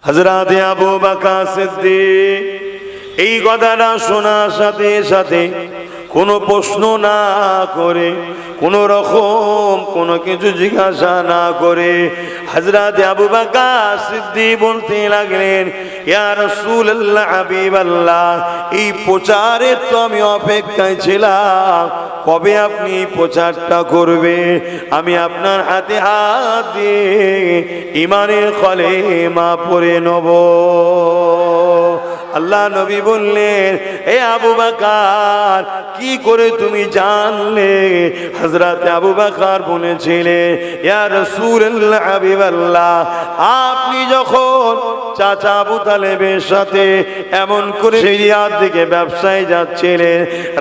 হযরত আবু বকর সিদ্দিক এই কথাটা শোনার সাথে সাথে কোনো প্রশ্ন না করে, কোনো রকম কোনো কিছু জিজ্ঞাসা না করে হযরত আবু বকর সিদ্দিক বলতে লাগলেন, ইয়া রাসূলুল্লাহ, হাবিবাল্লাহ, এই প্রচারের তো আমি অপেক্ষায় ছিলাম, কবে আপনি প্রচারটা করবে? আমি আপনার হাতে হাত দিয়ে ঈমানের কলেমা পড়ে নেব। আল্লাহ নবী বললেন, এ আবু বকর, কি করে তুমি জানলে? হযরত আবু বকর বলেছিলেন, ইয়া রাসূলুল্লাহ, হাবিবাল্লাহ, আপনি যখন চাচা আবু তালেবের সাথে এমন করে সিরিয়ার দিকে ব্যবসায় যাচ্ছিলেন,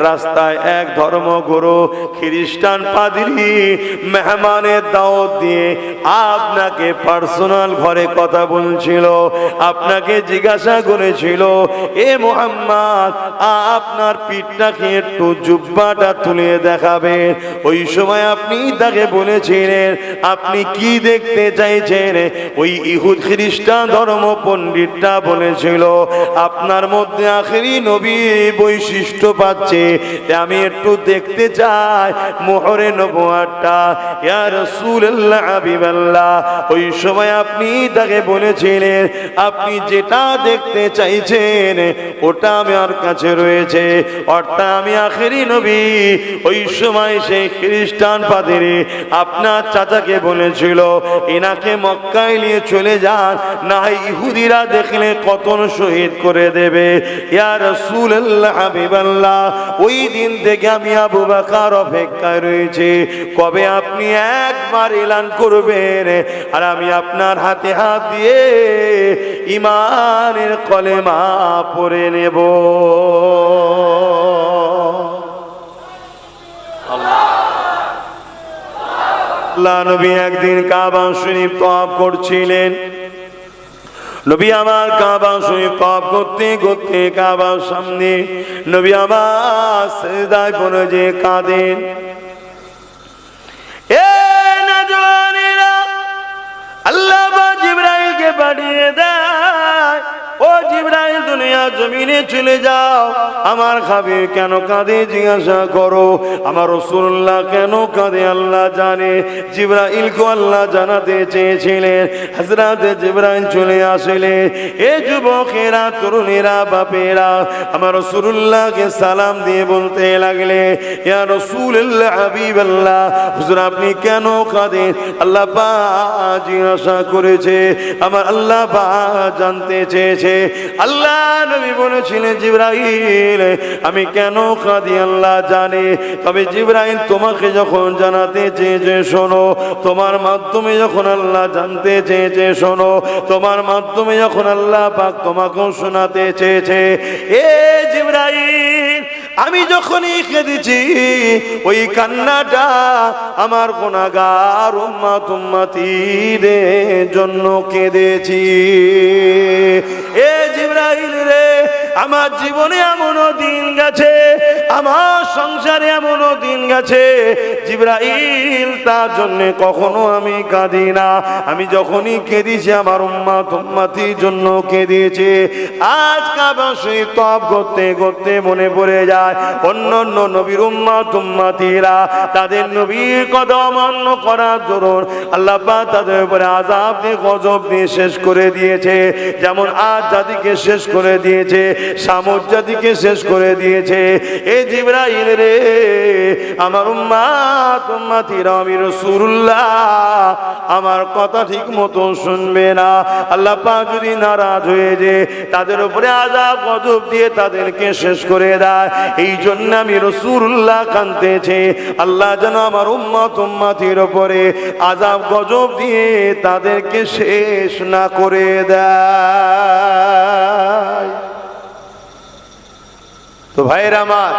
রাস্তায় এক ধর্মগুরু খ্রিস্টান পাদ্রী মেহমানের দাওয়াত দিয়ে আপনাকে পার্সোনাল ঘরে কথা বলছিল, আপনাকে জিজ্ঞাসা করেছিল, এ মুহাম্মদ, আপনার পিঠটাকে একটু জুব্বাটা তুলে দেখাবেন। ওই সময় আপনি তাকে বলেছিলেন, আপনি কি দেখতে চাইছেন? ওই ইহুদ খ্রিস্টান ধর্ম পণ্ডিতটা বলেছিল, আপনার মধ্যে আখেরি নবী বৈশিষ্ট্য পাচ্ছে, আমি একটু দেখতে চাই মোহরে নবুয়তটা। ইয়া রাসূলুল্লাহ, হাবিবাল্লাহ, ওই সময় আপনি তাকে বলেছিলেন, আপনি যেটা দেখতে চাইছেন ওটা আমার কাছে রয়েছে, অর্থাৎ আমি আখেরি নবী। ওই সময় সেই খ্রিস্টান পাদ্রী আপনার চাচাকে বলেছিল, এনাকে মক্কায় নিয়ে চলে যান, না হয় ইহুদিরা দেখলে কতল শহীদ করে দেবে। ইয়া রাসূলুল্লাহ, হাবিবাল্লাহ, ওই দিন থেকে আমি আবু বকর অপেক্ষায় রয়েছি, কবে আপনি একবার এলান করবেন আর আমি আপনার হাতে হাত দিয়ে ঈমানের কলেমা পড়ে নেব। আল্লাহ নবী একদিন কাবা শরীফ তওয়াফ করছিলেন। নবী আমার কাবা শরীফ তওয়াফ করতে করতে কাবার সামনে নবী আমার সিজদায় পড়ে যে কাঁদেন। এ নওজওয়ানেরা, আল্লাহ জিবরাইলকে পাঠিয়ে দেয়, ও জিবরাইল, দুনিয়া জমিনে চলে যাও, আমার হাবিব কেন কাঁদে জিজ্ঞাসা করো, আমার রাসূলুল্লাহ কেন কাঁদে আল্লাহ জানে। জিবরাইলকে আল্লাহ জানাতে চেয়েছিলেন। হযরত জিবরাইল চলে আসলেন। এ যুবকেরা, তরুণেরা, বাপেরা, আমার রাসূলুল্লাহকে সালাম দিয়ে বলতে লাগলে, ইয়া রাসূলুল্লাহ, হাবিবাল্লাহ, হুজুর আপনি কেন কাঁদেন? আল্লাহ পাক জিজ্ঞাসা করেছে, আমার আল্লাহ পাক জানতে চেয়েছে। আল্লাহ নবী বলেছিলেন, জিবরাইল, আমি কেন কাঁদি আল্লাহ জানে, তবে জিবরাইল তোমাকে যখন জানাতে চেয়েছে শোনো, তোমার মাধ্যমে যখন আল্লাহ জানতে চেয়েছে শোনো, তোমার মাধ্যমে যখন আল্লাহ পাক তোমাকেও শোনাতে চেয়েছে। এ জিবরাইল, আমি যখনই কেঁদেছি ওই কান্নাটা আমার গুনাহগার উম্মত উম্মতীদের জন্য কেঁদেছি। এ জিবরাইল রে, আমার জীবনে এমনও দিন গেছে, আমার সংসারে এমনও দিন গেছে, জিবরাইল তার জন্য কখনো আমি কাঁদি না, আমি যখনই কেঁদেছি আমার উম্মত উম্মতীর জন্য কেঁদেছি। আজ কাবা শরীফ তওয়াফ করতে করতে মনে পড়ে যায় অন্য অন্য নবীর উম্মত উম্মতীরা তাদের নবীর কথা অমান্য করার দরুন আল্লাহ পাক তাদের উপরে আযাব দিয়ে গজব দিয়ে শেষ করে দিয়েছে। যেমন আদ জাতিকে শেষ করে দিয়েছে, সামুদ জাতিকে শেষ করে দিয়েছে। এ জিবরাইল রে, আমার উম্মত উম্মতীরা, আমি রাসূলুল্লাহ আমার কথা ঠিক মতো শুনবে না, আল্লাহ পাক যদি নারাজ হয়ে যে তাদের উপরে আযাব গজব দিয়ে তাদেরকে শেষ করে দেয়, এই জন্য আমি রাসূলুল্লাহ কাঁদতেছি, আল্লাহ যেন আমার উম্মত উম্মতীর উপরে আযাব গজব দিয়ে তাদেরকে শেষ না করে দেয়। তো ভাইরা আমার,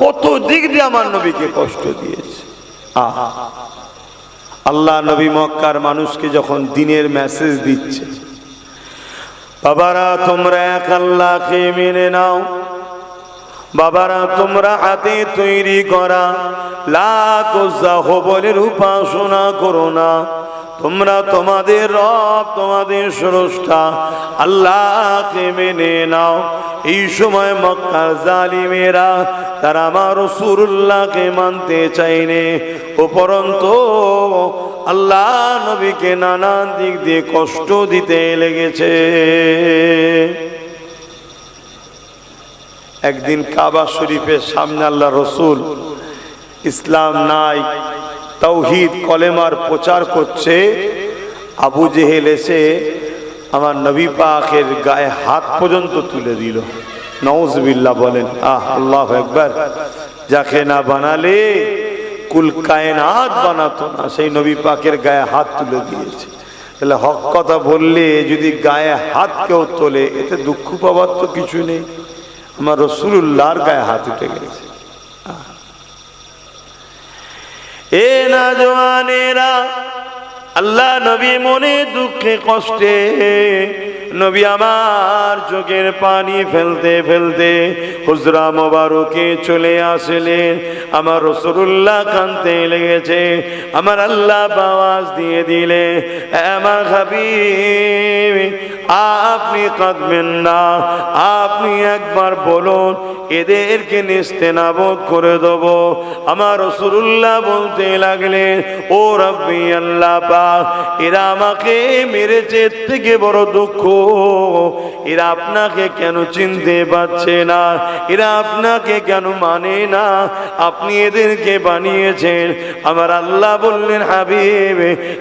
কত দিক দিয়ে আমার নবীকে কষ্ট দিয়েছে। আল্লাহ নবী মক্কার মানুষকে যখন দিনের মেসেজ দিচ্ছে, বাবারা তোমরা এক আল্লাহকে মেনে নাও, বাবারা তোমরা হাতে তৈরি করা লাত উজ্জা হুবলের উপাসনা করো না, তোমরা তোমাদের রব তোমাদের স্রষ্টা আল্লাহকে মেনে নাও। এই সময় মক্কার জালিমেরা তারা আমার রাসূলুল্লাহকে মানতে চাইনি, উপরন্তু আল্লাহ নবীকে নানান দিক দিয়ে কষ্ট দিতে লেগেছে। একদিন কাবা শরীফের সামনে আল্লাহ রসুল ইসলাম নাই তাওহীদ কলেমার প্রচার করছে, আবু জেহেল এসে আমার নবী পাকের গায়ে হাত পর্যন্ত তুলে দিল। নাউজুবিল্লাহ বলেন। আল্লাহু আকবার। যাকে না বানালে কুল কায়নাত বানাতো না, সেই নবী পাকের গায়ে হাত তুলে দিয়েছে। তাহলে হক কথা বললে যদি গায়ে হাত কেউ তোলে, এতে দুঃখ পাবার তো কিছু নেই। আমার রাসূলুল্লাহর গায়ে হাত উঠে গেছে। এ না জওয়ানেরা, আল্লাহ নবী মনে দুঃখে কষ্টে নবী আমার চোখের পানি ফেলতে ফেলতে হুজরা মোবারকে চলে আসলেন। আমার রাসূলুল্লাহ কাঁদতে লেগেছে। আমার আল্লাহ আওয়াজ দিয়ে দিলে, আমার হাবিব আপনি কাঁদবেন না, আপনি একবার বলুন এদেরকে নেস্তেনাবুদ করে দেব। আমার রাসূলুল্লাহ বলতে লাগলেন, ও রব্বি আল্লাহ পাক, এরা আমাকে মেরেছে, এর থেকে বড় দুঃখ এরা আপনাকে কেন চিনতে পারছে না, এরা আপনাকে কেন মানে না, আপনি এদেরকে বানিয়েছেন। আমার আল্লাহ বললেন, হাবিব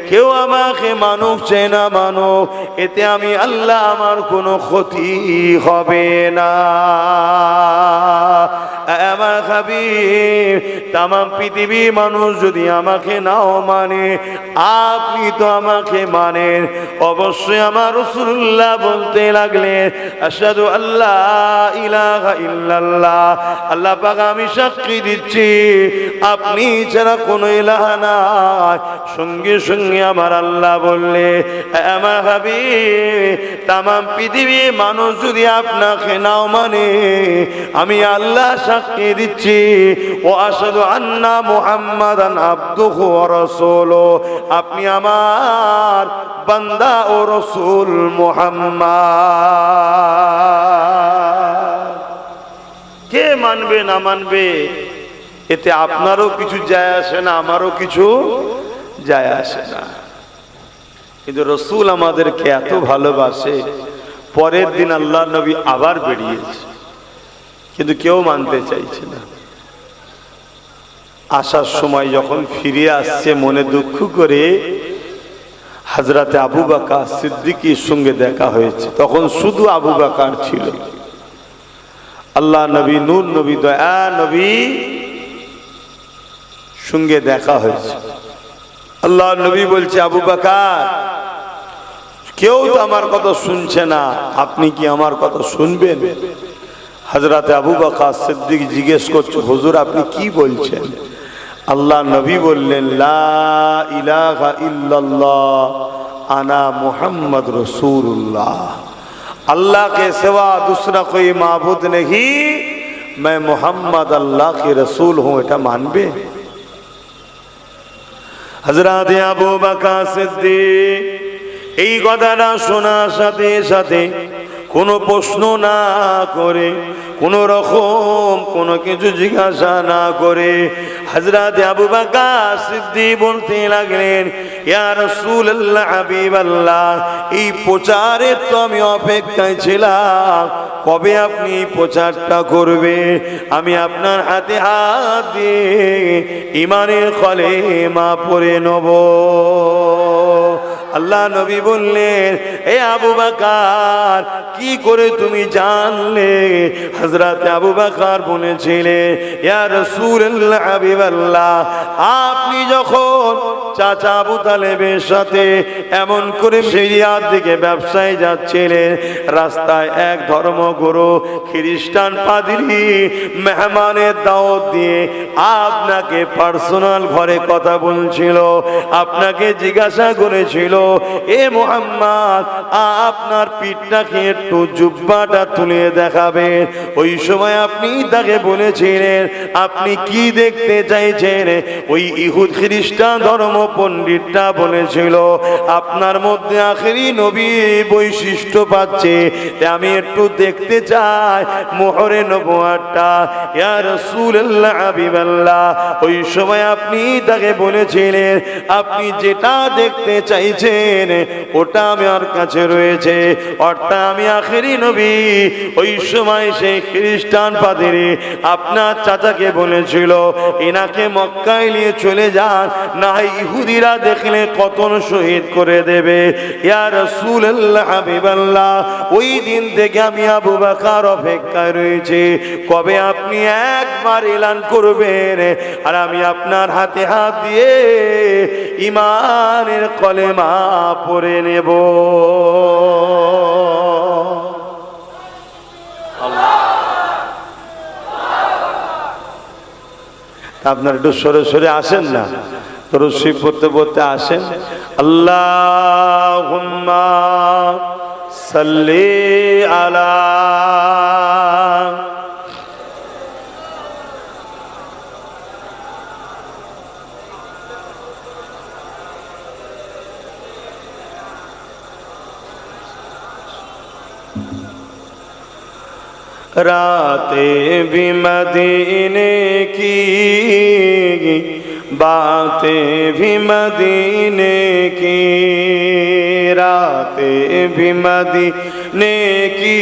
কেউ আমাকে মানুক চায় না মানুক, এতে আমি আল্লাহ আমার কোনো ক্ষতি হবে না। আমার হাবিব তাম পৃথিবী মানুষ যদি আমাকে নাও মানে, আপনি তো আমাকে মানেন। অবশ্যই আমার রাসূলুল্লাহ বলতে লাগলেন, আশহাদু আল্লা ইলাহা ইল্লাল্লাহ, আল্লাহ পাক আমি সাক্ষী দিচ্ছি আপনি ছাড়া কোনো ইলাহ নাই। সঙ্গে সঙ্গে আমার আল্লাহ বললে, আমার হাবিব তাম পৃথিবী মানুষ যদি আপনাকে নাও মানে, আমি আল্লাহ সাক্ষী দিচ্ছি ও আশহাদু আন্না মুহাম্মাদান আবদুহু ওয়া রাসূলুহু, আপনি আমার বান্দা ও রাসূল মুহাম্মদ। কে মানবে না মানবে এতে আপনারও কিছু যায় আসে না, আমারও কিছু যায় আসে না। কিন্তু রাসূল আমাদেরকে এত ভালোবাসে, পরের দিন আল্লাহ নবী আবার বেরিয়েছে, কিন্তু কেউ মানতে চাইছে না। আসার সময় যখন ফিরে আসছে মনে দুঃখ করে, হযরতে আবু বকর সিদ্দিকীর সঙ্গে দেখা হয়েছে। তখন শুধু আবু বকর ছিল। আল্লাহ নবী নূর নবী দয়া নবী সঙ্গে দেখা হয়েছে। আল্লাহ নবী বলছে, আবু বকর কেউ তো আমার কথা শুনছে না, আপনি কি আমার কথা শুনবেন? হযরতে আবু বকর সিদ্দিক জিজ্ঞেস করছে, হুজুর আপনি কি বলছেন? আল্লাহ নবী বললেন, লা ইলাহা ইল্লাল্লাহ আনা মুহাম্মদ रसूलुल्लाह, अल्लाह के सिवा दूसरा कोई माबूद नहीं, मैं मोहम्मद अल्लाह के रसूल हूँ। এটা মানবে? হযরত আবু বকর সিদ্দিক এই কথাটা শোনার সাথে সাথে কোনো প্রশ্ন না করে, কোন রকম কোনো কিছু জিজ্ঞাসা না করে হযরত আবু বকর সিদ্দিক বলতে লাগলেন, ইয়া রাসূলুল্লাহ হাবিবাল্লাহ, এই প্রচারের তো আমি অপেক্ষায় ছিলাম, কবে আপনি প্রচারটা করবে? আমি আপনার হাতে হাত দিয়ে ঈমানের কলেমা পড়ে নেব। আল্লাহ নবী বললেন, এ আবু বকর কি করে তুমি জানলে? হযরত আবু বকর বলেছিলেন, ইয়া রাসূলুল্লাহ হাবিবাল্লাহ, আপনি যখন চাচা আবু তালেবের সাথে এমন করে সিরিয়ার দিকে ব্যবসায় যাচ্ছিলেন, রাস্তায় এক ধর্মগুরু খ্রিস্টান পাদ্রী মেহমানের দাওয়াত দিয়ে আপনাকে পার্সোনাল ঘরে কথা বলছিল, আপনাকে জিজ্ঞাসা করেছিল এ মুহাম্মদ আপনার পিঠটাকে একটু জুব্বাটা তুলে দেখাবেন। ওই সময় আপনি তাকে বলেছিলেন আপনি কি দেখতে চাইছেন? ওই ইহুদ খ্রিস্টান ধর্ম পণ্ডিতটা বলেছিল আপনার মধ্যে আখেরি নবী বৈশিষ্ট্য পাচ্ছে, আমি একটু দেখতে চাই মোহরে নবুয়তটা। ইয়া রাসূলুল্লাহ হাবিবাল্লাহ, ওই সময় আপনি তাকে বলেছিলেন আপনি যেটা দেখতে চাইছেন ওটা আমার কাছে রয়েছে, অর্থাৎ আমি আখেরি নবী। ওই সময় সেই খ্রিস্টান পাদ্রী আপনার চাচাকে বলেছিল এনাকে মক্কায় নিয়ে চলে যান, না ইহুদিরা দেখলে কতল শহীদ করে দেবে। ইয়া রাসূলুল্লাহ হাবিবাল্লাহ, ওই দিন থেকে আমি আবু বকর অপেক্ষায় রয়েছে কবে আপনি একবার এলান করবেন আর আমি আপনার হাতে হাত দিয়ে ঈমানের কলেমা পড়ে নেব। আপনার একটু সরে সরে আসেন না, রশি পড়তে পড়তে আসেন। আল্লাহুম্মা সাল্লি আলা रातें भी मदीने की, बातें भी मदीने की, रातें भी मदीने की,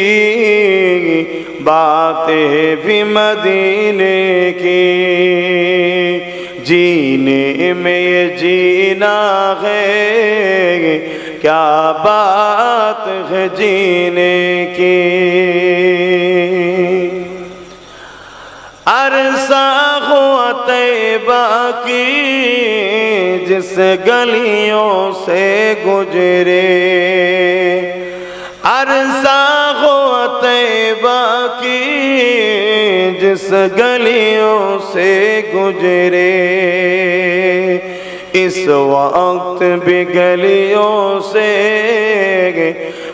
बातें भी मदीने की, जीने में ये जीना है क्या बात है जीने की। अरसा हुआ तैबा की जिस गलियों से गुजरे, अरसा हुआ तैबा की जिस गलियों से गुजरे, इस वक्त भी गलियों से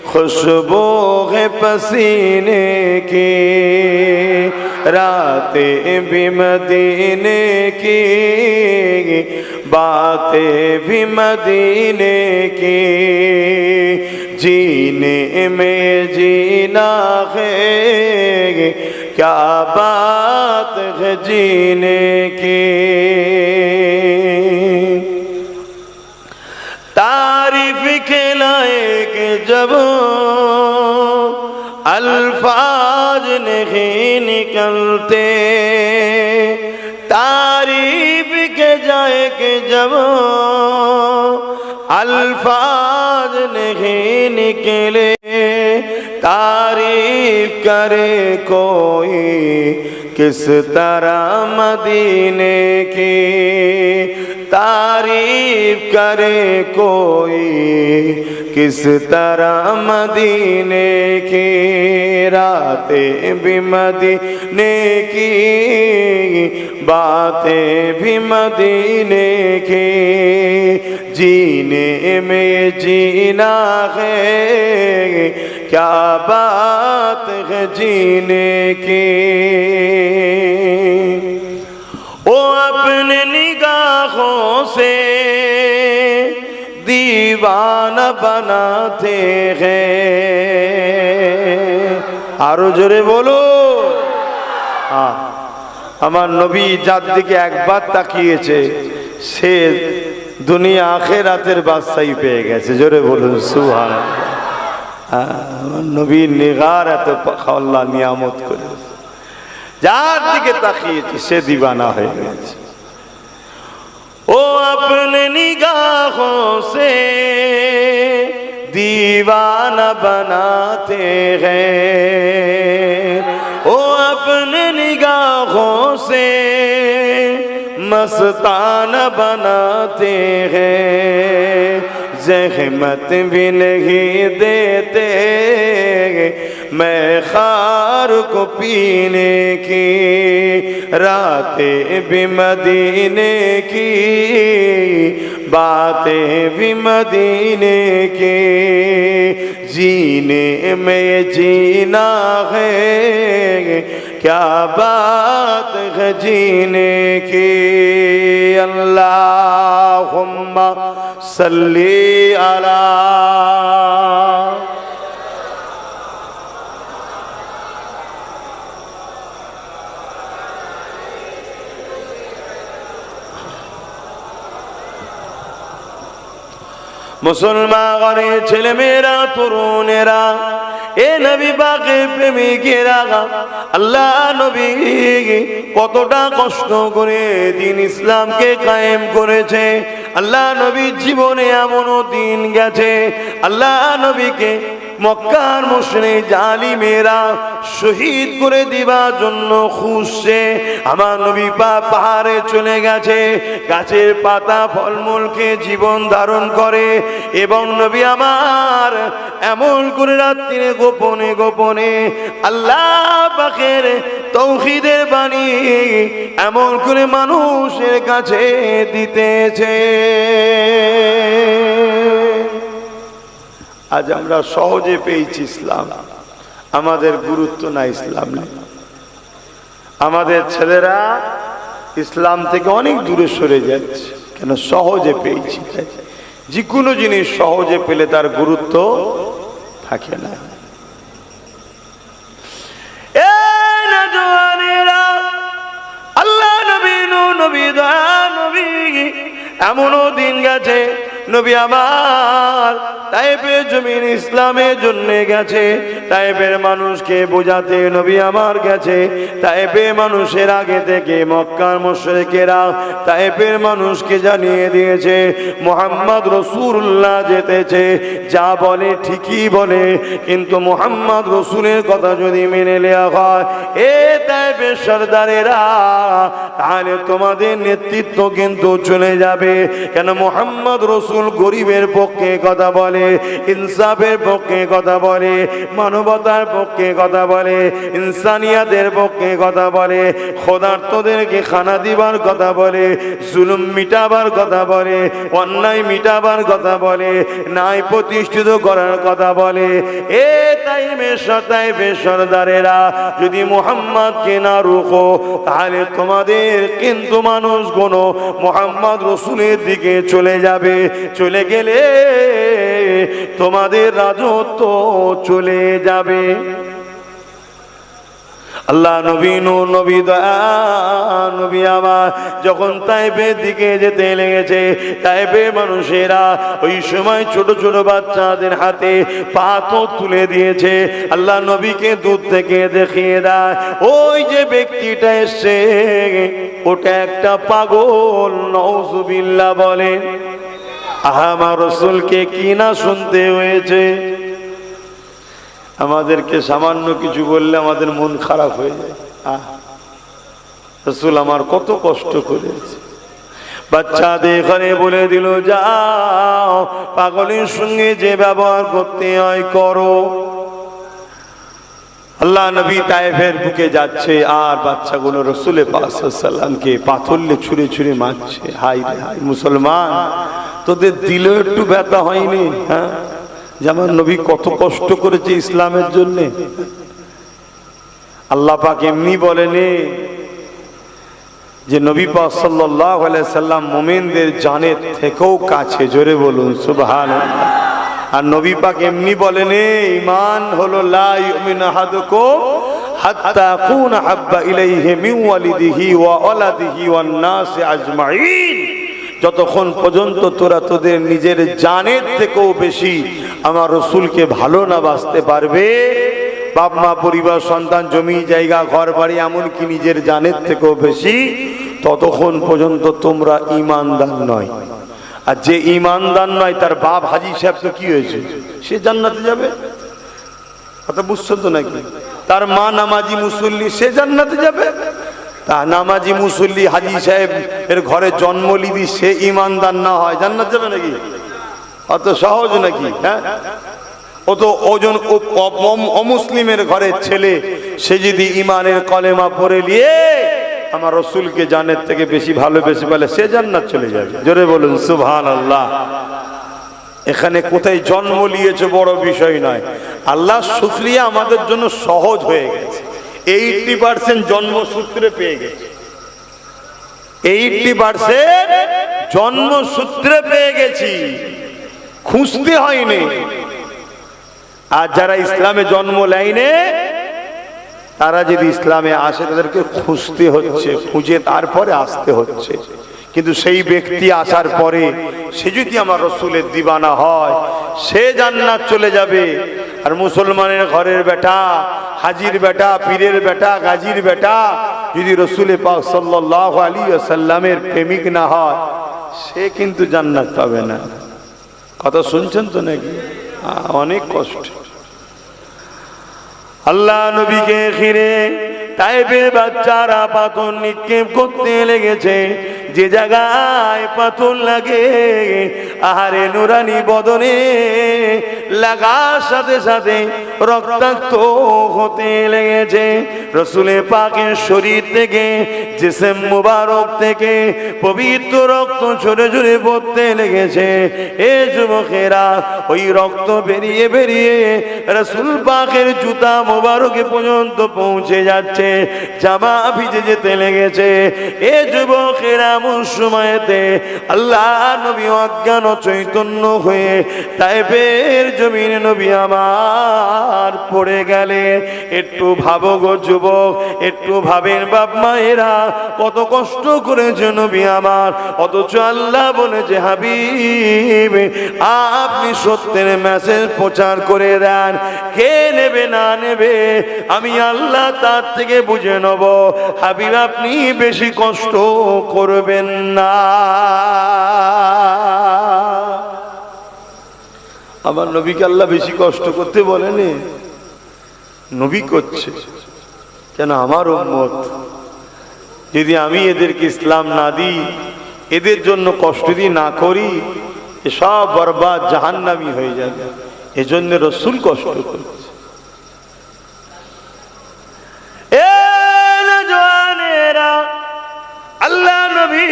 खुशबू है पसीने की, रातें भी मदीने की, बातें भी मदीने की, जीने में जीना है क्या बात है जीने की। तारीफ के लायक जब अल्फाज नहीं निकलते, तारीफ के जायक जब अल्फाज नहीं निकले, तारीफ करे कोई किस तरह मदीने की, तारीफ करे कोई किस तरह मदीने की, रातें भी मदीने की, बातें भी मदीने की, जीने में जीना है क्या बात है जीने की। ओ अपने निगाहों से दीवाना बनाते हैं, आरो जोरे बोलो। আমার নবী যার দিকে একবার তাকিয়েছে সে দুনিয়া আখিরাতের বাদশাহী পেয়ে গেছে, জোরে বলুন সুবহানাল্লাহ। আমার নবীর নিগার এত আল্লাহ নিয়ামত করে, যার দিকে তাকিয়েছে সে দিবানা হয়ে গেছে। ओ अपने निगाहों से दीवाना बनाते हैं, ओ अपने निगाहों से मस्ताना बनाते हैं, ज़हमत भी नहीं देते मैं खार को पीने की, रातें भी मदीने की, बातें भी मदीने की, जीने में जीना है, क्या बात है जीने की। अल्लाहुम्मा सल्ली अला। মুসলমানের ছেলে মেয়েরা, তরুণেরা, এ নবী পাকের প্রেমিকেরা, আল্লাহ নবী কতটা কষ্ট করে দিন ইসলামকে কায়েম করেছে। আল্লাহ নবীর জীবনে এমনও দিন গেছে, আল্লাহ নবীকে মক্কার মুশরিক জালিমেরা শহীদ করে দিবার জন্য খুঁজছে। আমার নবী পাহাড়ে চলে গেছে, গাছের পাতা ফলমূল খেয়ে জীবন ধারণ করে, এবং নবী আমার এমন করে রাত্রিরে গোপনে গোপনে আল্লাহ পাকের তৌহিদের বাণী এমন করে মানুষের কাছে দিতেছে। আজ আমরা সহজে পেয়েছি ইসলাম, আমাদের গুরুত্ব না ইসলাম নেই। আমাদের ছেলেরা ইসলাম থেকে অনেক দূরে সরে যাচ্ছে, কেন? সহজে পেয়েছি। যে কোনো জিনিস সহজে পেলে তার গুরুত্ব থাকে না। আল্লাহ নবী, নবী দয়া নবী, এমনও দিন গেছে নবী আমার তায়েফের জমিন ইসলামের জন্য গেছে, তায়েফের মানুষকে বোঝাতে নবী আমার গেছে। তায়েফের মানুষের আগে থেকে মক্কার মুশরিকেরা তায়েফের মানুষকে জানিয়ে দিয়েছে মুহাম্মদ রাসূলুল্লাহ যেতেছে। যা বলে ঠিকই বলে, কিন্তু মুহাম্মদ রাসূলের কথা যদি মেনে নেওয়া হয়, এ তায়েফের সরদারেরা, তাহলে তোমাদের নেতৃত্ব কিন্তু চলে যাবে। কেন? মুহাম্মদ রাসূল গরিবের পক্ষে কথা বলে, ইনসাফের পক্ষে কথা বলে, মানবতার পক্ষে কথা বলে, ইনসানিয়াতের পক্ষে কথা বলে, ক্ষুধার্তদেরকে খানা দিবার কথা বলে, জুলুম মিটাবার কথা বলে, অন্যায় মিটাবার কথা বলে, ন্যায় প্রতিষ্ঠিত করার কথা বলে। এ তাইফের সরদারেরা যদি মুহাম্মদকে না রুখো, তাহলে তোমাদের কিন্তু মানুষগুলো মুহাম্মদ রাসূলের দিকে চলে যাবে। চলে গেলে তোমাদের রাজত্ব চলে যাবে। আল্লাহ নবী নবী দয়া নবী আমার যখন তায়েফের দিকে যেতে লেগেছে, তায়েফের মানুষেরা ওই সময় ছোট ছোট বাচ্চাদের হাতে পাথর তুলে দিয়েছে। আল্লাহ নবীকে দূর থেকে দেখিয়ে দেয়, ওই যে ব্যক্তিটা এসছে ওটা একটা পাগল। নাউযুবিল্লাহ বলেন। আমার রাসূলকে কি না শুনতে হয়েছে। আমাদেরকে সামান্য কিছু বললে আমাদের মন খারাপ হয়ে যায়। রাসূল আমার কত কষ্ট করেছে। বাচ্চাদের ঘরে বলে দিল, যাও পাগলের সঙ্গে যে ব্যবহার করতে হয় করো। আল্লাহ নবী তায়েফের বুকে যাচ্ছে, আর বাচ্চাগুলো রাসূল পাক সাল্লাল্লাহু আলাইহি ওয়াসাল্লামকে পাথরে ছুঁড়ে ছুঁড়ে মারছে। হায় রে হায়, মুসলমান তোদের দিলে একটু ব্যথা হয়নি? হ্যাঁ, যে আমার নবী কত কষ্ট করেছে ইসলামের জন্য। আল্লাহ পাক এমনি বলেনি যে নবী পাক সাল্লাল্লাহু আলাইহি সাল্লাম মুমিনদের জানের থেকেও কাছে। জোরে বলুন সুবহানাল্লাহ। আর নবী পাক এমনি বলেনি ঈমান হলো লা ইউমিনু আহাদুকুম হাত্তা কুনা হাব্বা ইলাইহি মিন ওয়ালিদিহি ওয়া ওয়ালাদিহি ওয়ান নাসি আজমাইন। যতক্ষণ পর্যন্ত তোরা তোদের নিজের জানের থেকেও বেশি আমার রাসূলকে ভালো না বাসতে পারবে, বাপ মা পরিবার সন্তান জমি জায়গা ঘর বাড়ি এমনকি নিজের জানের থেকেও বেশি, ততক্ষণ পর্যন্ত তোমরা ঈমানদার নয়। আর যে ঈমানদার নয় তার বাপ হাজী সাহেব তো কি হয়েছে? সে জান্নাতে যাবে। কথা বুঝছেন তো নাকি? তার মা নামাজি মুসল্লি, সে জান্নাতে যাবে। তা নামাজি মুসল্লি হাজী সাহেব এর ঘরে জন্ম লিদি সে ঈমানদার না হয় জান্নাত যাবে নাকি? অত সহজ নাকি? হ্যাঁ, ও তো ওজন অমুসলিমের ঘরের ছেলে, সে যদি ঈমানের কলেমা পড়ে নিয়ে আমার রসুলকে জানের থেকে বেশি ভালোবেসে বলে সে জান্নাত চলে যাবে। জোরে বলুন সুবহানাল্লাহ। এখানে কোথায় জন্ম নিয়েছে বড় বিষয় নয়, আল্লাহ শুকরিয়া আমাদের জন্য সহজ হয়ে গেছে। 80% জন্মসূত্রে পেয়ে গেছে, 80% জন্মসূত্রে পেয়ে গেছি, খুঁজতে হয়নি। আর যারা ইসলামে জন্ম নেয়নি তারা যদি ইসলামে আসে তাদেরকে খুঁজতে হচ্ছে, খুঁজে তারপরে আসতে হচ্ছে। কিন্তু সেই ব্যক্তি আসার পরে সে যদি আমার রসুলের দিবানা হয় সে জান্নাত চলে যাবে। আর মুসলমানের ঘরের বেটা, হাজির বেটা, পীরের বেটা, গাজীর বেটা যদি রসুলে পাক সাল্লাল্লাহু আলাইহি ওয়াসাল্লামের প্রেমিক না হয় সে কিন্তু জান্নাত পাবে না। কথা শুনছেন তো নাকি? অনেক কষ্ট। আল্লাহ নবীকে ঘিরে তাইফের বাচ্চারা পাথর নিক্ষেপ করতে লেগেছে। যে জায়গায় পাথর লাগে আহারে নুরানি বদনে লাগার সাথে সাথে রক্তাক্ত হতে লেগেছে। রসুলের পাকের শরীর থেকে, জিসম মুবারক থেকে পবিত্র রক্ত ঝরে ঝরে পড়তে লেগেছে। এ যুবকেরা, ওই রক্ত বেরিয়ে বেরিয়ে রসুল পাকের জুতা মুবারকে পর্যন্ত পৌঁছে যাচ্ছে, জামা ভিজে যেতে লেগেছে। এ যুবকেরা, এমন সময়তে আল্লাহ নবী অজ্ঞান চৈতন্য হয়ে তাইফের জমিনে নবী আমার পড়ে গেলে। একটু ভাবো গো যুবক, একটু ভাবেন বাপ মায়েরা কত কষ্ট করেছে নবী আমার, অথচ আল্লাহ বলেছে হাবিব আপনি সত্যের মেসেজ প্রচার করে দেন, কে নেবে না নেবে আমি আল্লাহ তার থেকে বুঝে নেব। হাবিব আপনি বেশি কষ্ট করবেন না। আমার নবীকে আল্লাহ বেশি কষ্ট করতে বলেনি, নবী করছে কেন? আমার উম্মত যদি আমি এদেরকে ইসলাম না দিই, এদের জন্য কষ্ট দিয়ে না করি, সব বরবাদ জাহান্নামী হয়ে যাবে। এজন্য রসুল কষ্ট করছে। আল্লাহ নবী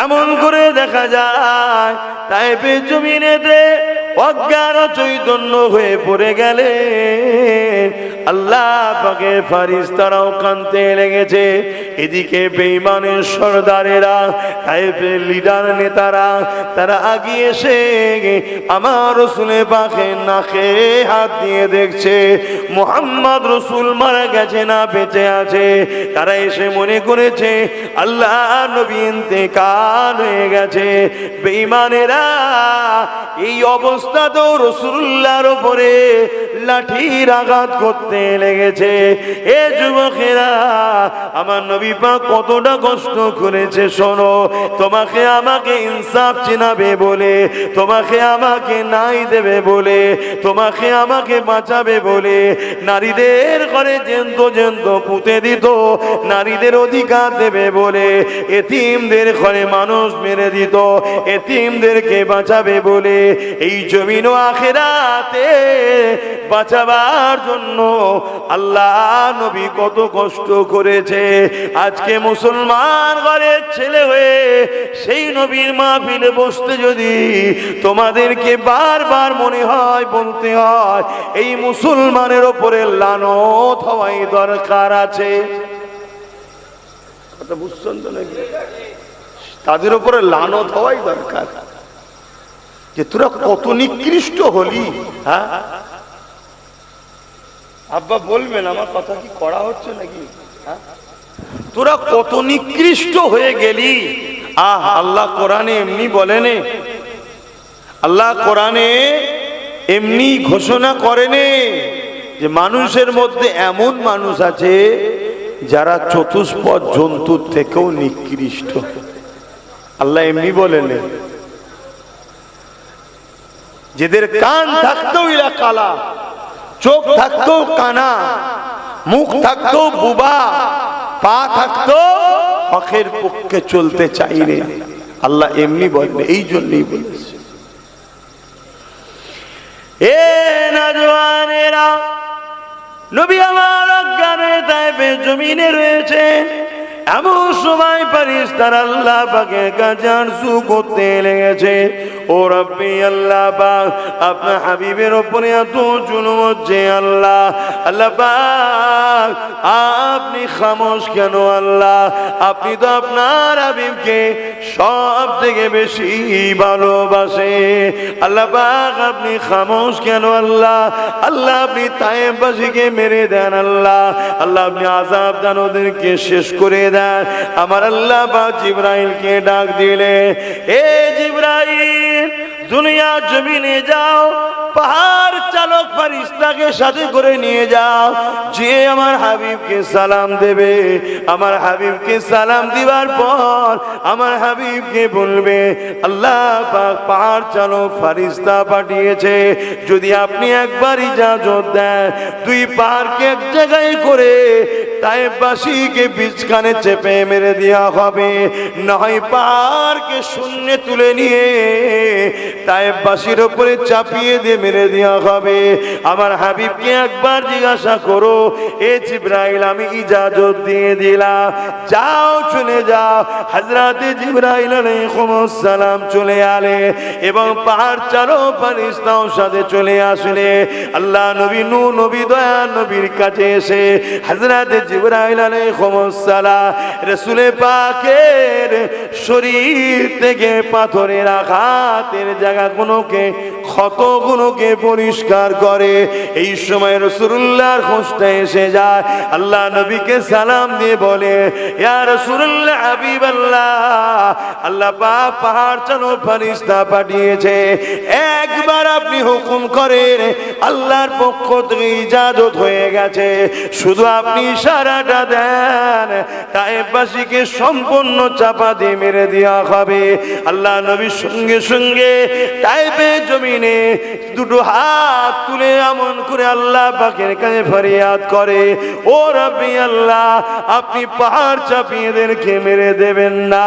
এমন করে দেখা যায় তাইফের জমিনেতে অজ্ঞান চৈতন্য হয়ে পড়ে গেলে আল্লাহ পাকের ফেরেশতারাও কাঁদতে লেগেছে। এদিকে বেঈমানের সরদারেরা, তাইফের লিডার নেতারা, তারা আগিয়ে এসে আমার রসুলের পাকের নাকে হাত দিয়ে দেখছে মুহাম্মদ রসুল মারা গেছে না বেঁচে আছে। তারা এসে মনে করেছে আল্লাহ নবী ইন্তেকাল হয়ে গেছে। বেঈমানেরা এই অবস্থাতেও রাসূলুল্লাহর উপরে লাঠির আঘাত করতে লেগেছে। এ যুবকেরা, আমার নবী পাক কতটা কষ্ট করেছে শোনো। তোমাকে আমাকে ইনসাফ চিনাবে বলে, তোমাকে আমাকে নাই দেবে বলে, তোমাকে আমাকে বাঁচাবে বলে নারীদের ঘরে জ্যান্ত জ্যান্ত পুঁতে দিত, নারীদের অধিকার দেবে বলে এতিমদের ঘরে মানুষ মেরে দিত, এতিমদেরকে বাঁচাবে বলে এই জমিন ও আখিরাতে বাঁচাবার জন্য আল্লাহ নবী কত কষ্ট করেছে। আজকে মুসলমান ঘরের ছেলে হয়ে সেই নবীর মাহফিলে বসতে যদি তোমাদেরকে বারবার মনে হয়, বলতে হয় এই মুসলমানের ওপরে লানত হওয়াই দরকার আছে। কথা বুঝছেন তো নাকি? তাদের উপরে লানত হওয়াই দরকার যে তোরা কত নিকৃষ্ট হলি। হ্যাঁ আব্বা বলবেন আমার কথা কি করা হচ্ছে নাকি? তোরা কত নিকৃষ্ট হয়ে গেলি। আল্লাহ কোরআনে এমনি বলেনে, আল্লাহ কোরআনে এমনি ঘোষণা করেনে যে মানুষের মধ্যে এমন মানুষ আছে যারা চতুষ্পদ জন্তুর থেকেও নিকৃষ্ট। আল্লাহ এমনি বলেনে, যেদের কান থাকতেও ইলা কালা, চোখ থাকতো কানা, মুখ থাকতো বুবা, পা থাকতো হকের পক্ষে চলতে চাইলে। আল্লাহ এমনি বলেন, এই জন্যই বলেছে। এ নওজওয়ানেরা, নবী আমার অজ্ঞান হয়ে তাইফের জমিনে রয়েছে। এমন সময় ফেরেশতারা আল্লাহ পাকের কাছে আরজু করতে লেগেছে, ও রব্বি আল্লাহ পাক, আপনার হাবিবের উপরে এত জুলুম হচ্ছে আল্লাহ, আল্লাহ পাক আপনি খামোশ কেন আল্লাহ? আপনি তো আপনার হাবিবকে সব থেকে বেশি ভালোবাসে, আল্লাহ পাক আপনি খামোশ কেন আল্লাহ? আল্লাহ আপনি তায়েফবাসীকে মেরে দেন আল্লাহ, আল্লাহ আপনি আযাব দেন, ওদেরকে শেষ করে দেন। আমার আল্লাহ পাক জিবরাইলকে ডাক দিলে, এ জিবরাইল দুনিয়া জমিনে যাও, পাহাড় চালক ফেরেশতাকে সাথে করে নিয়ে যাও, যে আমার হাবিবকে সালাম দেবে, আমার হাবিবকে সালাম দিবার পর আমার হাবিবকে বলবে আল্লাহ পাক পাহাড় চালক ফেরেশতা পাঠিয়েছে, যদি আপনি একবার ইজাজত দেন দুই পাহাড়কে এক জায়গায় করে তায়েফবাসীকে বীজখানে চেপে মেরে দেওয়া হবে, নয় পাহাড়কে শূন্যে তুলে নিয়ে তায়েফবাসীর উপরে চাপিয়ে দিয়ে মেরে দেওয়া হবে। আমার হাবিবকে একবার জিজ্ঞাসা করো, এ জিবরাইল আমি ইজাজত দিয়ে দিলাম, যাও চলে যাও। হযরতে জিবরাইল আলাইহিস সালাম চলে আলে এবং পাহাড় চালক ফেরেশতাও সাথে চলে আসলে আল্লাহ নবী নূহ নবী দয়া নবীর কাছে এসে হযরতে জিবরাইল আলাইহিস সালাম রাসূল পাকের শরীর থেকে পাথরের আঘাতের জায়গাগুলোকে ক্ষতগুলোকে পরিষ্কার করে। এই সময় রাসূলুল্লাহর হোশটা এসে যায়, আল্লাহ নবীকে সালাম দিয়ে বলে, ইয়া রাসূলুল্লাহ হাবিবাল্লাহ, আল্লাহ পাক পাহাড় চালক ফেরেশতা পাঠিয়েছে, একবার আপনি হুকুম করেন, আল্লাহর পক্ষ থেকে ইজাজত হয়ে গেছে, শুধু আপনি ইশারাটা দেন, তায়েফবাসীকে সম্পূর্ণ চাপা দিয়ে মেরে দেওয়া হবে। আল্লাহ নবী সঙ্গে সঙ্গে তায়েফের জমিনে দুটো হাত তুলে এমন করে আল্লাহ পাকের কাছে ফরিয়াদ করে, ও রব্বি আল্লাহ, আপনি পাহাড় চাপিয়ে এদেরকে মেরে দেবেন না,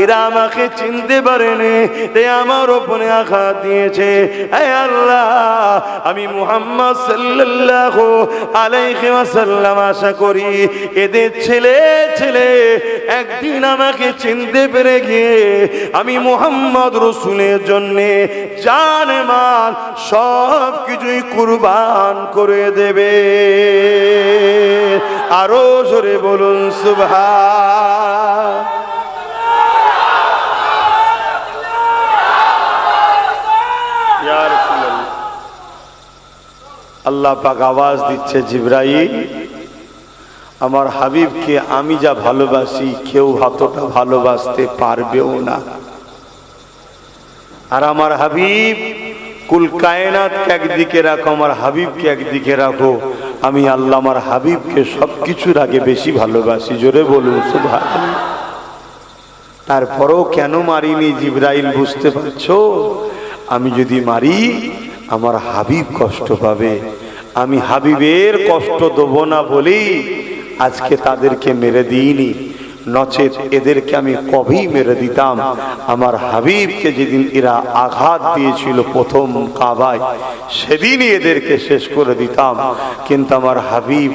এরা আমাকে চিনতে পারেনি, তাই আমার উপরে আঘাত দিয়েছে। হে আল্লাহ, আমি মুহাম্মদ সাল্লাল্লাহু আলাইহি ওয়াসাল্লাম আশা করি এদের ছেলে ছেলে একদিন আমাকে চিনতে পেরে গিয়ে আমি মুহাম্মদ রাসূলের জন্য জান মাল সব কিছুই কুরবান করে দেবে। আরো জোরে বলুন সুবহান। ইয়া রাসূলুল্লাহ, আল্লাহ পাক আওয়াজ দিচ্ছে, জিবরাইল আমার হাবিবকে আমি যা ভালোবাসি কেউ অতটা ভালোবাসতে পারবেও না, আর আমার হাবিব কুল কায়নাতকে একদিকে রাখো, আমার হাবিবকে একদিকে রাখো, আমি আল্লাহ আমার হাবিবকে সবকিছুর আগে বেশি ভালোবাসি। জোরে বলুন সুবহানাল্লাহ। তারপরও কেন মারিনি জিবরাইল বুঝতে পারছো? আমি যদি মারি আমার হাবিব কষ্ট পাবে, আমি হাবিবের কষ্ট দেব না বলেই আজকে তাদেরকে মেরে দিইনি, নচেত এদেরকে আমি কবেই মেরে দিতাম। আমার হাবিবকে যেদিন এরা আঘাত দিয়েছিল প্রথম কাবায়, সেদিনই এদেরকে শেষ করে দিতাম, কিন্তু আমার হাবিব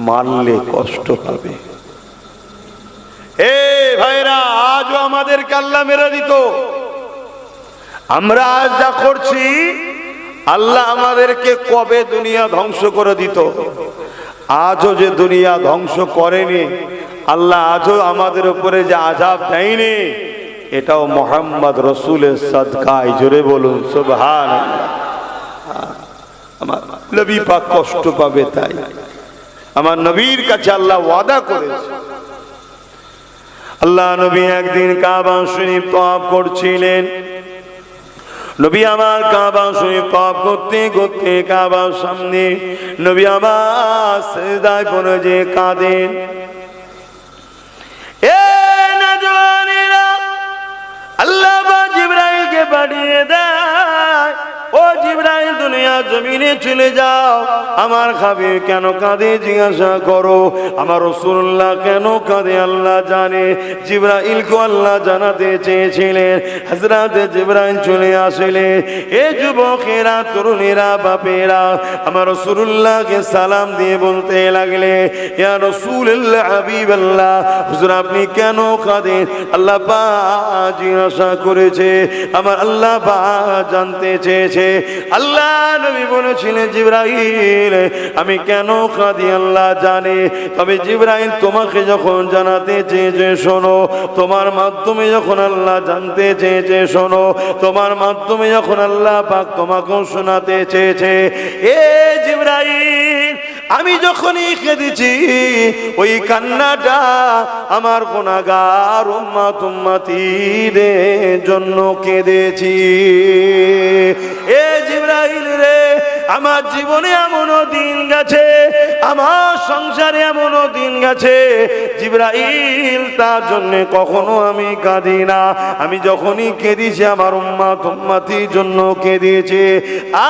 মারলে কষ্ট পাবে। এ ভাইরা, আজও আমাদেরকে আল্লাহ মেরে দিত, আমরা আজ যা করছি আল্লাহ আমাদেরকে কবে দুনিয়া ধ্বংস করে দিত। আজও যে দুনিয়া ধ্বংস করেনি, আল্লাহ আজও আমাদের উপরে যে আযাব দেয়নি, এটাও মুহাম্মদ রাসূলের সাদকায়। জোরে বলুন সুবহানাল্লাহ। আমার নবী পাক কষ্ট পাবে, তাই আমার নবীর কাছে আল্লাহ ওয়াদা করেছে। আল্লাহ নবী একদিন কাবা শরীফ তওয়াফ করছিলেন, নবী আমার কাবা শরীফ তওয়াফ করতে করতে কাবার সামনে নবী আমার সিজদায় পড়ে যে কাঁদেন। এ নওজওয়ানেরা, আল্লাহ পাক জিবরাইলকে পাঠিয়ে দেয়, ও জিবরাইল দুনিয়া জমিনে চলে যাও, আমার হাবিব কেন কাঁদে জিজ্ঞাসা করো। আমার রাসূলুল্লাহ কেন কাঁদে আল্লাহ জানে। জিবরাইলকে আল্লাহ জানাতে চেয়েছিলেন। হযরত জিবরাইল চলে আসলেন। এ যুবকেরা, তরুণেরা, বাপেরা, আমার রাসূলুল্লাহকে সালাম দিয়ে বলতে লাগলে, ইয়া রাসূলুল্লাহ, হাবিবাল্লাহ, হুজুর আপনি কেন কাঁদেন? আল্লাহ পাক জিজ্ঞাসা করেছে, আমার আল্লাহ পাক জানতে চেয়েছে। আল্লাহ নবী বলেছিলেন, জিবরাইল আমি কেন কাঁদি আল্লাহ জানে, তবে জিবরাইল তোমাকে যখন জানাতে চেয়েছে শোনো, তোমার মাধ্যমে যখন আল্লাহ জানতে চেয়েছে শোনো, তোমার মাধ্যমে যখন আল্লাহ পাক তোমাকেও শোনাতে চেয়েছে। এ জিবরাইল, আমি যখনই কেঁদেছি ওই কান্নাটা আমার গুনাহগার উম্মত উম্মতীদের জন্য কেঁদেছি। এ জিবরাইল রে, আমার জীবনে এমনও দিন গেছে, আমার সংসারে এমনও দিন গেছে, জিবরাইল তার জন্য কখনো আমি কাঁদি না। আমি যখনই কেঁদেছি আমার উম্মত উম্মতীর জন্য কেঁদেছি।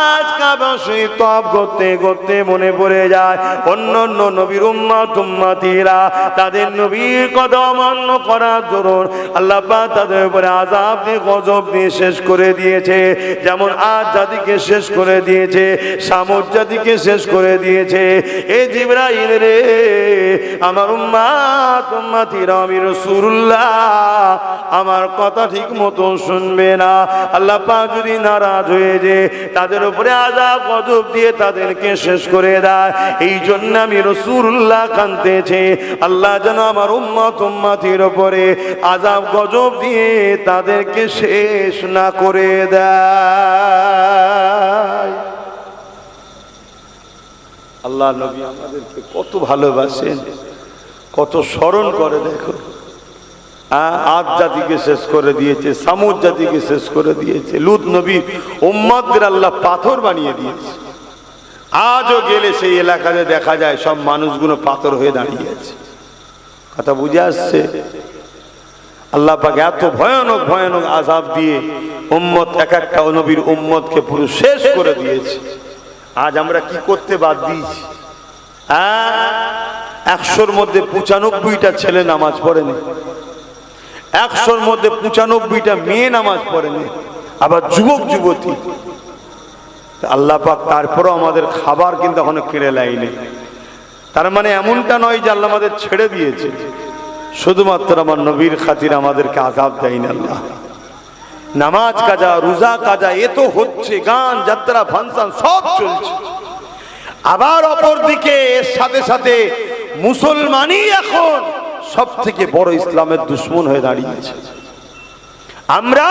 আজ কাবাসে তওয়াফ করতে করতে মনে পড়ে যায় অন্য অন্য নবীর উম্মত উম্মতীরা তাদের নবীর কথা অমান্য করার দরুন আল্লাহ পাক তাদের উপরে আযাব দিয়ে গজব দিয়ে শেষ করে দিয়েছে। যেমন আদ জাতিকে শেষ করে দিয়েছে, সামুদ জাতিকে শেষ করে দিয়েছে। এ জিবরাইল রে, আমার উম্মত উম্মতীরা, আমি রাসূলুল্লাহ আমার কথা ঠিক মতো শুনবে না। আল্লাহ পাক যদি নারাজ হয়ে যে তাদের উপরে আযাব গজব দিয়ে তাদেরকে শেষ করে দেয়, এই জন্য আমি রাসূলুল্লাহ কাঁদতেছি, আল্লাহ যেন আমার উম্মত উম্মতীর উপরে আযাব গজব দিয়ে তাদেরকে শেষ না করে দেয়। আল্লাহ নবী আমাদেরকে কত ভালোবাসেন, কত স্মরণ করে। দেখো, আদ জাতিকে শেষ করে দিয়েছে, সামুদ জাতিকে শেষ করে দিয়েছে, লূত নবী উম্মতদের আল্লাহ পাথর বানিয়ে দিয়েছে। আজও গেলে সেই এলাকাতে দেখা যায় সব মানুষগুলো পাথর হয়ে দাঁড়িয়ে আছে। কথা বুঝে আসছে? আল্লাহ পাক এত ভয়ানক ভয়ানক আযাব দিয়ে উম্মত, এক একটা নবীর উম্মতকে পুরো শেষ করে দিয়েছে। আজ আমরা কি করতে বাদ দিয়েছি? 100-র মধ্যে 95টা ছেলে নামাজ পড়েনি, 100-র মধ্যে 95টা মেয়ে নামাজ পড়েনি, আবার যুবক যুবতী। আল্লাহ পাক তারপরও আমাদের খাবার কিন্তু এখনো কেড়ে লাইনি। তার মানে এমনটা নয় যে আল্লাহ আমাদের ছেড়ে দিয়েছে, শুধুমাত্র আমার নবীর খাতির আমাদেরকে আযাব দেয়নি আল্লাহ। নামাজ কাজা, রোজা কাজা এ তো হচ্ছে, গান যাত্রা ফাংশন সব চলছে। আবার অপর দিকে এর সাথে সাথে মুসলমানই এখন সব থেকে বড় ইসলামের দুশ্মন হয়ে দাঁড়িয়েছে। আমরা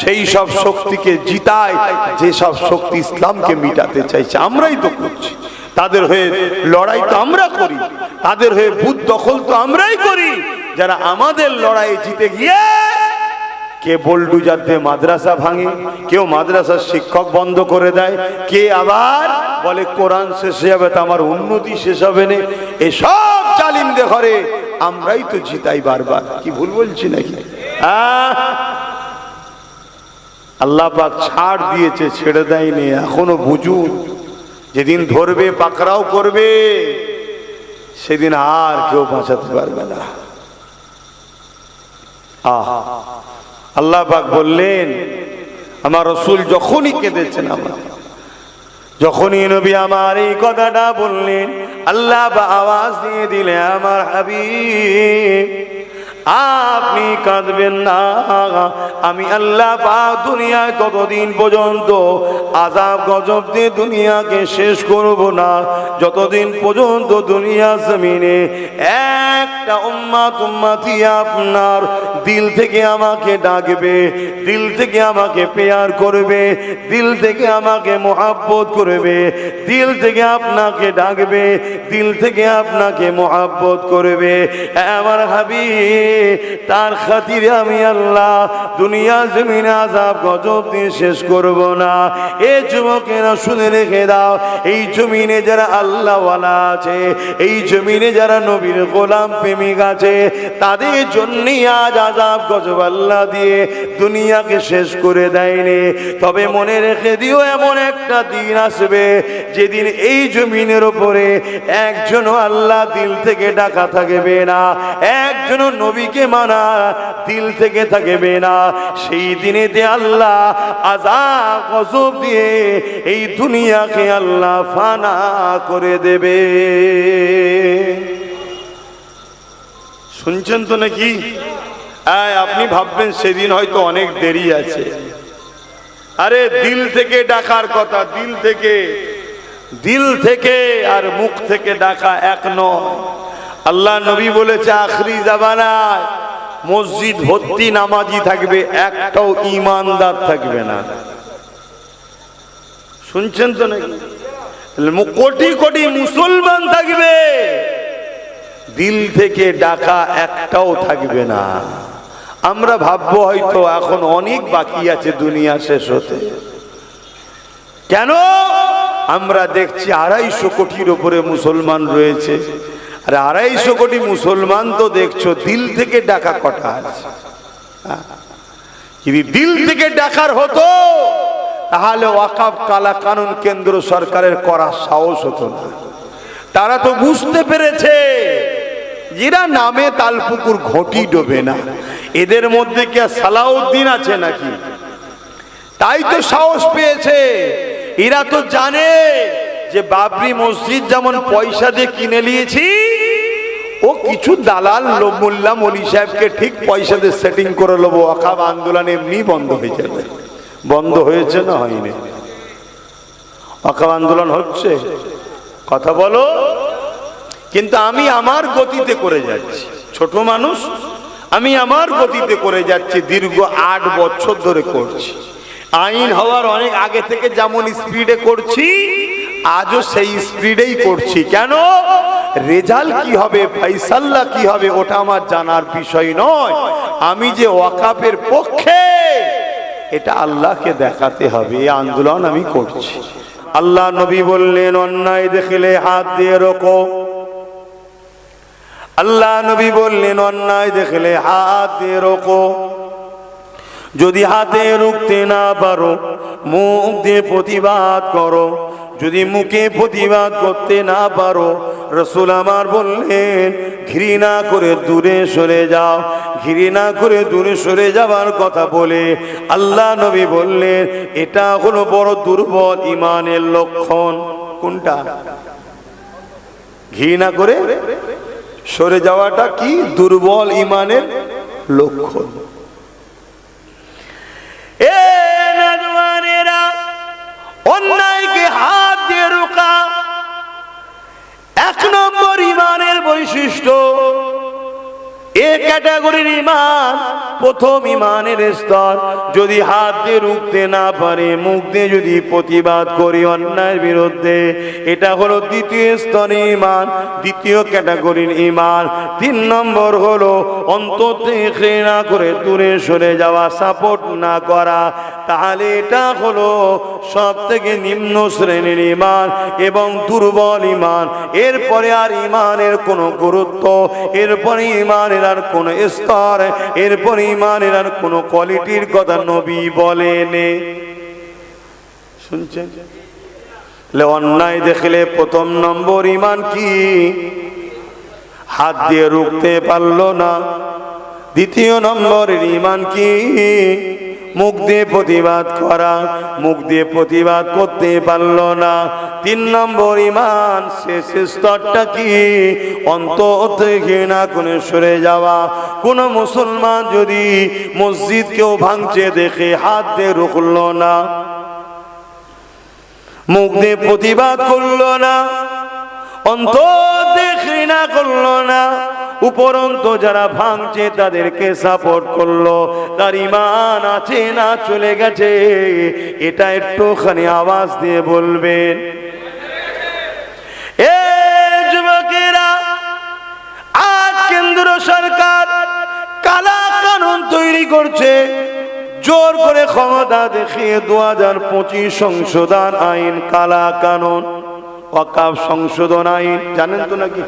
সেই সব শক্তিকে জিতাই, যে সব শক্তি ইসলামকে মিটাতে চাইছে, আমরাই তো করছি। তাদের হয়ে লড়াই তো আমরা করি, তাদের হয়ে বুথ দখল তো আমরাই করি। যারা আমাদের লড়াই জিতে গিয়ে কে বোল্ডুজার দিয়ে মাদ্রাসা ভাঙে, কেউ মাদ্রাসার শিক্ষক বন্ধ করে দেয়, কে আবার বলে কোরআন শেষ হবে তো আমার উন্নতি শেষ হবে না। এসব জালিমদের ঘরে আমরাই তো জিতাই বারবার। কি ভুল বলছি নাকি? আল্লাহ পাক ছাড় দিয়েছে, ছেড়ে দেয়নি। এখনো বুঝুন, যেদিন ধরবে পাকড়াও করবে সেদিন আর কেউ বাঁচাতে পারবে না। আল্লাহ পাক বললেন, আমার রাসূল যখনই কেঁদেছেন, আমার যখনই নবী আমার এই কথাটা বললেন, আল্লাহ পাক আওয়াজ দিয়ে দিলে, আমার হাবিব আপনি কাঁদবেন না। আমি আল্লাহ পাক দুনিয়ায় ততদিন পর্যন্ত আযাব গজব দিয়ে দুনিয়াকে শেষ করব না, যতদিন পর্যন্ত দুনিয়া জমিনে একটা উম্মত উম্মতি আপনার দিল থেকে আমাকে ডাকবে, দিল থেকে আমাকে পেয়ার করবে, দিল থেকে আমাকে মোহাব্বত করবে, দিল থেকে আপনাকে ডাকবে, দিল থেকে আপনাকে মোহাব্বত করবে। আমার হাবিব, তার খাতিরে আমি আল্লাহ দুনিয়া জমিনে আযাব গজব দিয়ে শেষ করব না। এই যুবকেরা শুনে রেখে দাও, এই জমিনে যারা আল্লাহ ওয়ালা আছে, এই জমিনে যারা নবীর গোলাম প্রেমিক আছে, তাদের জন্যই আজ আযাব গজব আল্লাহ দিয়ে দুনিয়াকে শেষ করে দেয়নি। তবে মনে রেখে দিও, এমন একটা দিন আসবে যেদিন এই জমিনের উপরে একজনও আল্লাহ দিল থেকে ডাকা থাকবে না, একজনও নবীকে মানা দিল থেকে থাকবে না। সেই দিনেতে আল্লাহ আযাব গজব দিয়ে এই দুনিয়াকে আল্লাহ ফানা করে দেবে। শুনছেন তো নাকি? আপনি ভাববেন সেদিন হয়তো অনেক দেরি আছে। আরে দিল থেকে ডাকার কথা, দিল থেকে আর মুখ থেকে ডাকা এক নয়। আল্লাহ নবী বলেছে আখরি জামানায় মসজিদ ভর্তি নামাজি থাকবে, একটাও ঈমানদার থাকবে না। শুনছেন তো নাকি? কোটি কোটি মুসলমান থাকবে, দিল থেকে ডাকা একটাও থাকবে না। আমরা ভাববো হয়তো এখন অনেক বাকি আছে দুনিয়া শেষ হতে। কেন? আমরা দেখছি 250 কোটির উপরে মুসলমান রয়েছে। আর 250 কোটি মুসলমান তো দেখছো দিল থেকে ডাকা কটা আছে? যদি দিল থেকে ডাকার হতো তাহলে ওয়াকফ কালা কানুন কেন্দ্র সরকারের করার সাহস হতো না। তারা তো বুঝতে পেরেছে এরা নামে তালপুকুর ঘটি ডোবে না, এদের মধ্যে কি সালাউদ্দিন আছে নাকি? তাই তো সাহস পেয়েছে। এরা তো জানে যে বাবরি মসজিদ যেমন পয়সা দিয়ে কিনে নিয়েছি, ও কিছু দালাল মোল্লা মলি সাহেবকে ঠিক পয়সা দিয়ে সেটিং করে নেবো, ওয়াকফ আন্দোলন এমনি বন্ধ হয়ে যাবে। বন্ধ হয়েছে না হয়নি? ওয়াকফ আন্দোলন হচ্ছে, কথা বলো। কিন্তু আমি আমার গতিতে করে যাচ্ছি, ছোট মানুষ, আমি আমার গতিতে করে যাচ্ছি। দীর্ঘ 8 বছর ধরে করছি। আইন হওয়ার অনেক আগে থেকে যেমন স্পিডে করছি, আজও সেই স্পিডেই করছি। কেন? রেজাল্ট কি হবে, ফাইসাল্লা কি হবে, ওটা আমার জানার বিষয় নয়। আমি যে ওয়াকফের পক্ষে এটা আল্লাহকে দেখাতে হবে, এই আন্দোলন আমি করছি। আল্লাহ নবী বললেন অন্যায় দেখলে হাত দিয়ে রোকো। আল্লাহ নবী বললেন অন্যায় দেখলে হাত দিয়ে রোকো। যদি হাতে রুখতে না পারো মুখ দিয়ে প্রতিবাদ করো। যদি মুখে প্রতিবাদ করতে না পারো, রাসূল আমার বললেন ঘৃণা করে দূরে সরে যাও। ঘৃণা করে দূরে সরে যাবার কথা বলে আল্লাহ নবী বললেন এটা হলো বড় দুর্বল ঈমানের লক্ষণ। কোনটা? ঘৃণা করে সরে যাওয়াটা কি দুর্বল ঈমানের লক্ষণ। অন্যায়কে হাত দিয়ে রোকা 1 নম্বর ঈমানের বৈশিষ্ট্য। এ ক্যাটাগরির ঈমান প্রথম ঈমানের স্তর। যদি হাত দিয়ে রুখতে না পারে, মুখ দিয়ে যদি প্রতিবাদ করি অন্যায়ের বিরুদ্ধে, এটা হলো দ্বিতীয় স্তরের ঈমান, দ্বিতীয় ক্যাটাগরির ঈমান। 3 নম্বর হলো অন্তর থেকে ঘৃণা করে দূরে সরে যাওয়া, সাপোর্ট না করা। তাহলে এটা হলো সব থেকে নিম্ন শ্রেণীর ঈমান এবং দুর্বল ঈমান। এরপরে আর ঈমানের কোনো গুরুত্ব, এরপরে ঈমানের আর কোন স্তর, এরপর ঈমানের আর কোন কোয়ালিটির কথা নবী বলেন। শুনছেন? অন্যায় দেখলে প্রথম নম্বর ঈমান কি? হাত দিয়ে রুখতে পারলো না। দ্বিতীয় নম্বরের ঈমান কি? মুখ দিয়ে প্রতিবাদ করা, মুখ দিয়ে প্রতিবাদ করতে পারলো না। 3 নম্বর ঈমান শেষ স্তরটা কি? অন্তর থেকে ঘৃণা করে সরে যাওয়া। কোন মুসলমান যদি মসজিদ কেউ ভাঙছে দেখে হাত দিয়ে রুখলো না, মুখ দিয়ে প্রতিবাদ করলো না, অন্তর দিয়ে ঘৃণা করলো না, উপরন্ত যারা ভাঙছে তাদেরকে সাপোর্ট করলো, তার ঈমান আছে না চলে গেছে? এটা একটুখানি আওয়াজ দিয়ে বলবেন। এ যুবকেরা, আজ কেন্দ্র সরকার কালা কানুন তৈরি করছে, জোর করে ক্ষমতা দেখিয়ে 2025 সংশোধন আইন, কালা কানুন, ওয়াকফ সংশোধন আইন, জানেন তো নাকি?